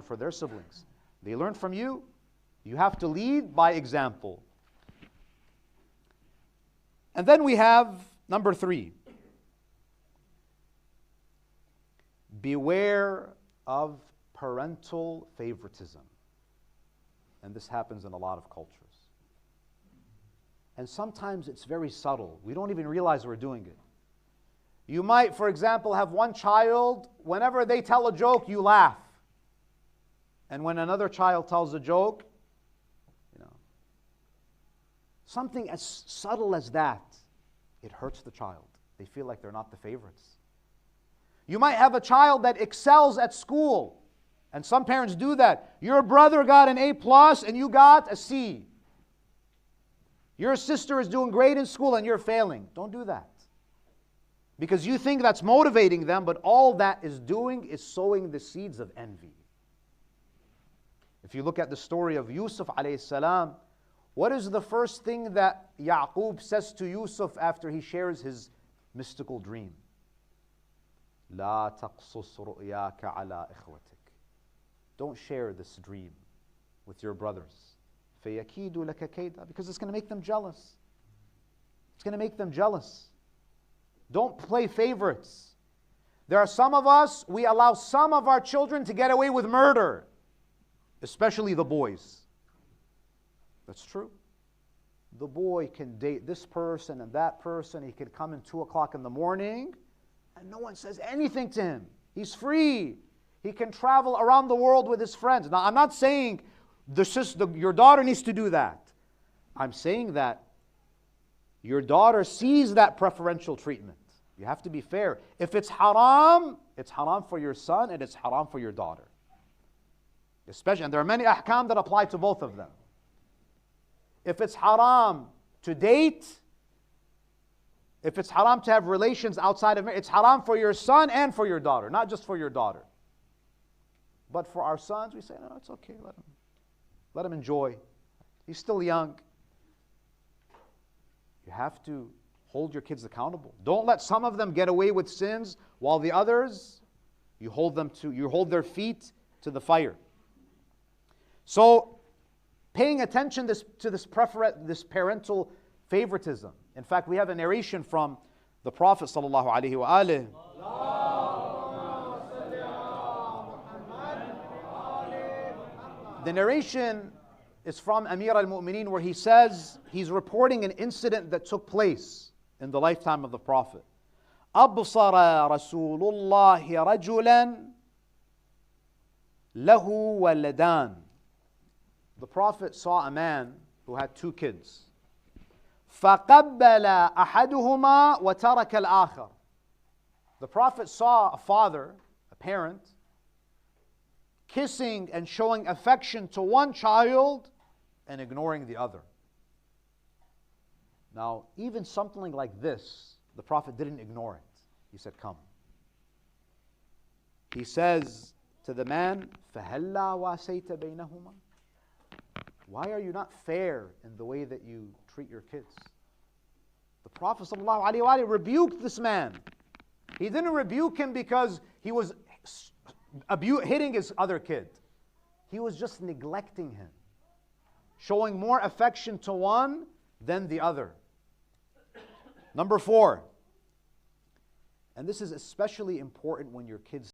for their siblings. They learn from you. You have to lead by example. And then we have number 3. Beware of parental favoritism. And this happens in a lot of cultures. And sometimes it's very subtle. We don't even realize we're doing it. You might, for example, have one child, whenever they tell a joke, you laugh. And when another child tells a joke, something as subtle as that, it hurts the child. They feel like they're not the favorites. You might have a child that excels at school, and some parents do that. Your brother got an A+ and you got a C. Your sister is doing great in school and you're failing. Don't do that. Because you think that's motivating them, but all that is doing is sowing the seeds of envy. If you look at the story of Yusuf alayhi salam, what is the first thing that Yaqub says to Yusuf after he shares his mystical dream? لا تقصص رؤياك على إخوتك. Don't share this dream with your brothers. فيكيدوا لك كيدا. Because it's going to make them jealous. It's going to make them jealous. Don't play favorites. There are some of us, we allow some of our children to get away with murder, especially the boys. That's true. The boy can date this person and that person. He could come in 2 o'clock in the morning and no one says anything to him. He's free. He can travel around the world with his friends. Now, I'm not saying your daughter needs to do that. I'm saying that your daughter sees that preferential treatment. You have to be fair. If it's haram for your son and it's haram for your daughter. Especially, and there are many ahkam that apply to both of them. If it's haram to date, if it's haram to have relations outside of marriage, it's haram for your son and for your daughter, not just for your daughter. But for our sons, we say, no, it's okay, let him enjoy. He's still young. You have to hold your kids accountable. Don't let some of them get away with sins while the others, you hold their feet to the fire. So, paying attention to this parental favoritism. In fact, we have a narration from the Prophet sallallahu alaihi wasallam. The narration is from Amir al-Mu'mineen, where he says, he's reporting an incident that took place in the lifetime of the Prophet. أبصر رسول الله رجلا له ولدان. The Prophet saw a man who had 2 kids. فَقَبَّلَ أَحَدُهُمَا وَتَرَكَ الْآخَرِ. The Prophet saw a father, a parent, kissing and showing affection to one child and ignoring the other. Now, even something like this, the Prophet didn't ignore it. He said, come. He says to the man, فَهَلَّا وَاسَيْتَ بَيْنَهُمَا. Why are you not fair in the way that you treat your kids? The Prophet ﷺ rebuked this man. He didn't rebuke him because he was hitting his other kid. He was just neglecting him, showing more affection to one than the other. Number 4, and this is especially important when your kids